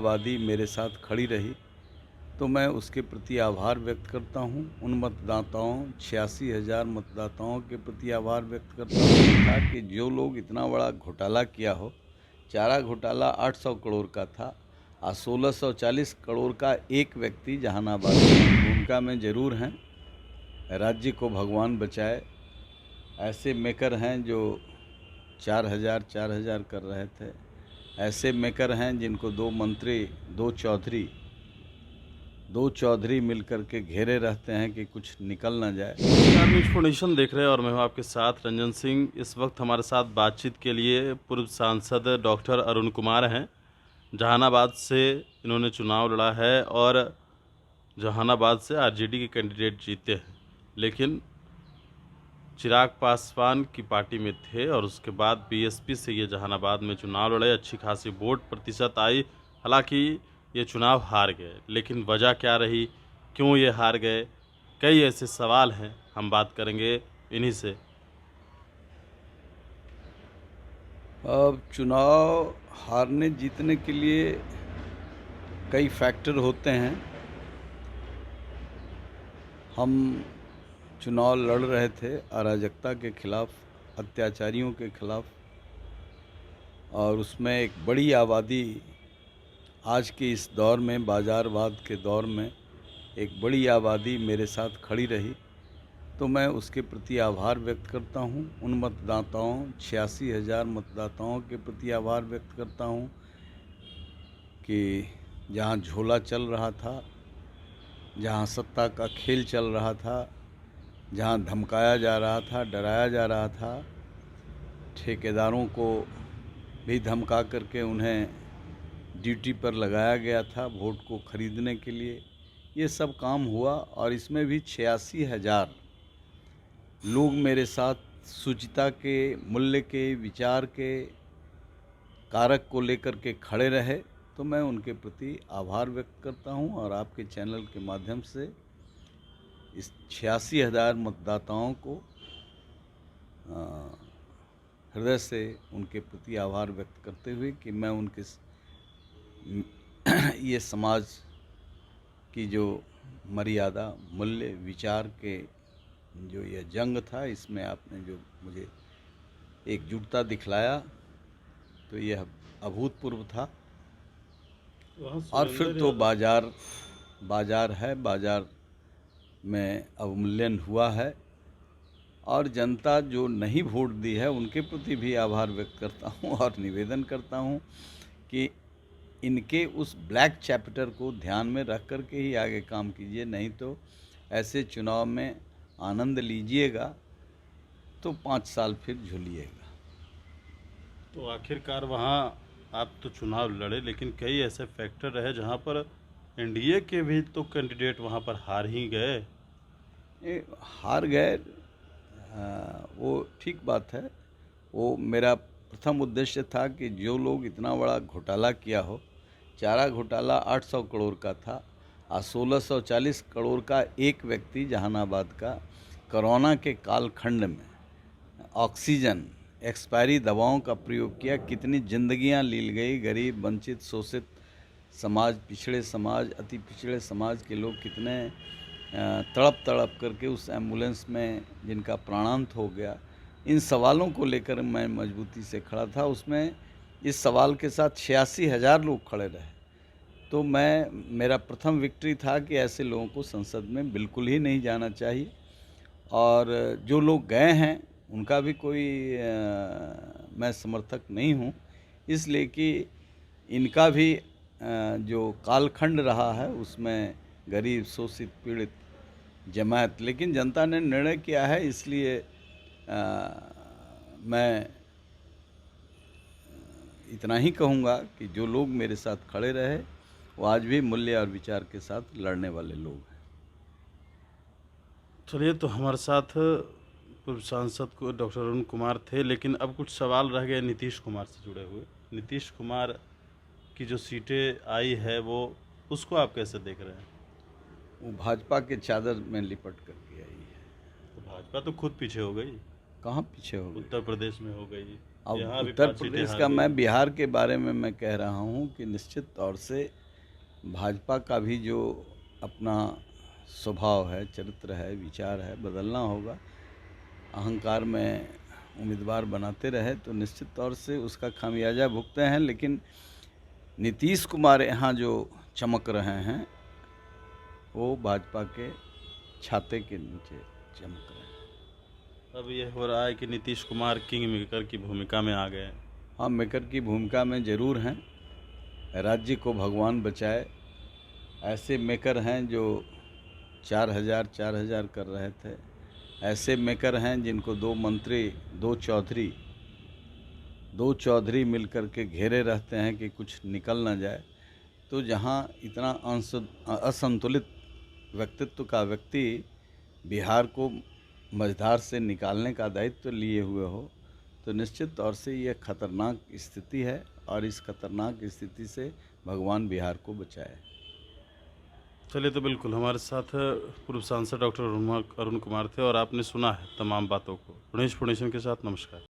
आबादी मेरे साथ खड़ी रही, तो मैं उसके प्रति आभार व्यक्त करता हूँ। उन मतदाताओं 86,000 मतदाताओं के प्रति आभार व्यक्त करता हूँ था कि जो लोग इतना बड़ा घोटाला किया हो। चारा घोटाला 800 करोड़ का था और 1640 करोड़ का एक व्यक्ति जहानाबाद में भूमिका में जरूर हैं। राज्य को भगवान बचाए। ऐसे मेकर हैं जो 4,000 कर रहे थे। ऐसे मेकर हैं जिनको दो मंत्री, दो चौधरी मिलकर के घेरे रहते हैं कि कुछ निकल ना जाए। नमस्कार, न्यूज़ फाउंडेशन देख रहे हैं और मैं हूं आपके साथ रंजन सिंह। इस वक्त हमारे साथ बातचीत के लिए पूर्व सांसद डॉक्टर अरुण कुमार हैं। जहानाबाद से इन्होंने चुनाव लड़ा है और जहानाबाद से आरजेडी के कैंडिडेट जीते हैं, लेकिन चिराग पासवान की पार्टी में थे और उसके बाद बीएसपी से ये जहानाबाद में चुनाव लड़े। अच्छी खासी वोट प्रतिशत आई। हालांकि ये चुनाव हार गए, लेकिन वजह क्या रही, क्यों ये हार गए, कई ऐसे सवाल हैं। हम बात करेंगे इन्हीं से। अब चुनाव हारने जीतने के लिए कई फैक्टर होते हैं। हम चुनाव लड़ रहे थे अराजकता के खिलाफ, अत्याचारियों के खिलाफ, और उसमें एक बड़ी आबादी आज के इस दौर में, बाजारवाद के दौर में, एक बड़ी आबादी मेरे साथ खड़ी रही, तो मैं उसके प्रति आभार व्यक्त करता हूं। उन मतदाताओं 86,000 मतदाताओं के प्रति आभार व्यक्त करता हूं कि जहां झोला चल रहा था, जहां सत्ता का खेल चल रहा था, जहां धमकाया जा रहा था, डराया जा रहा था, ठेकेदारों को भी धमका करके उन्हें ड्यूटी पर लगाया गया था वोट को खरीदने के लिए, ये सब काम हुआ। और इसमें भी 86,000 लोग मेरे साथ शुचिता के, मूल्य के, विचार के कारक को लेकर के खड़े रहे, तो मैं उनके प्रति आभार व्यक्त करता हूं और आपके चैनल के माध्यम से इस 86,000 मतदाताओं को हृदय से उनके प्रति आभार व्यक्त करते हुए कि मैं उनके ये समाज की जो मर्यादा, मूल्य, विचार के जो यह जंग था, इसमें आपने जो मुझे एकजुटता दिखलाया, तो यह अभूतपूर्व था। और फिर तो बाजार है, बाजार में अवमूल्यन हुआ है, और जनता जो नहीं वोट दी है उनके प्रति भी आभार व्यक्त करता हूं और निवेदन करता हूं कि इनके उस ब्लैक चैप्टर को ध्यान में रख कर के ही आगे काम कीजिए, नहीं तो ऐसे चुनाव में आनंद लीजिएगा तो 5 साल फिर झूलिएगा। तो आखिरकार वहाँ आप तो चुनाव लड़े, लेकिन कई ऐसे फैक्टर रहे जहाँ पर एनडीए के भी तो कैंडिडेट वहाँ पर हार ही गए। हार गए, वो ठीक बात है। वो मेरा प्रथम उद्देश्य था कि जो लोग इतना बड़ा घोटाला किया हो। चारा घोटाला 800 करोड़ का था और 1640 करोड़ का एक व्यक्ति जहानाबाद का कोरोना के कालखंड में ऑक्सीजन एक्सपायरी दवाओं का प्रयोग किया। कितनी जिंदगियां लील गई। गरीब, वंचित, शोषित समाज, पिछड़े समाज, अति पिछड़े समाज के लोग कितने तड़प तड़प करके उस एम्बुलेंस में जिनका प्राणांत हो गया। इन सवालों को लेकर मैं मजबूती से खड़ा था। उसमें इस सवाल के साथ 86,000 लोग खड़े रहे, तो मेरा प्रथम विक्ट्री था कि ऐसे लोगों को संसद में बिल्कुल ही नहीं जाना चाहिए। और जो लोग गए हैं उनका भी कोई मैं समर्थक नहीं हूँ, इसलिए कि इनका भी जो कालखंड रहा है उसमें गरीब, शोषित, पीड़ित, जमात, लेकिन जनता ने निर्णय किया है, इसलिए मैं इतना ही कहूँगा कि जो लोग मेरे साथ खड़े रहे वो आज भी मूल्य और विचार के साथ लड़ने वाले लोग हैं। चलिए, तो हमारे साथ पूर्व सांसद को डॉक्टर अरुण कुमार थे, लेकिन अब कुछ सवाल रह गए नीतीश कुमार से जुड़े हुए। नीतीश कुमार की जो सीटें आई है वो, उसको आप कैसे देख रहे हैं? वो भाजपा के चादर में लिपट करके आई है। तो भाजपा तो खुद पीछे हो गई। कहाँ पीछे हो गई? उत्तर प्रदेश में हो गई, अब यहाँ भी उत्तर बातचीत प्रदेश यहाँ का भी। मैं बिहार के बारे में मैं कह रहा हूँ कि निश्चित तौर से भाजपा का भी जो अपना स्वभाव है, चरित्र है, विचार है, बदलना होगा। अहंकार में उम्मीदवार बनाते रहे तो निश्चित तौर से उसका खामियाजा भुगते हैं, लेकिन नीतीश कुमार यहाँ जो चमक रहे हैं वो भाजपा के छाते के नीचे चमक रहे हैं। अब ये हो रहा है कि नीतीश कुमार किंग मेकर की भूमिका में आ गए हैं। हाँ, मेकर की भूमिका में ज़रूर हैं। राज्य को भगवान बचाए। ऐसे मेकर हैं जो 4,000 कर रहे थे। ऐसे मेकर हैं जिनको दो मंत्री, दो चौधरी मिलकर के घेरे रहते हैं कि कुछ निकल ना जाए। तो जहाँ इतना असंतुलित व्यक्तित्व का व्यक्ति बिहार को मझधार से निकालने का दायित्व लिए हुए हो, तो निश्चित तौर से ये खतरनाक स्थिति है और इस खतरनाक स्थिति से भगवान बिहार को बचाए। चलिए, तो बिल्कुल हमारे साथ पूर्व सांसद डॉक्टर अरुण कुमार थे और आपने सुना है तमाम बातों को। गणेश फाउंडेशन के साथ नमस्कार।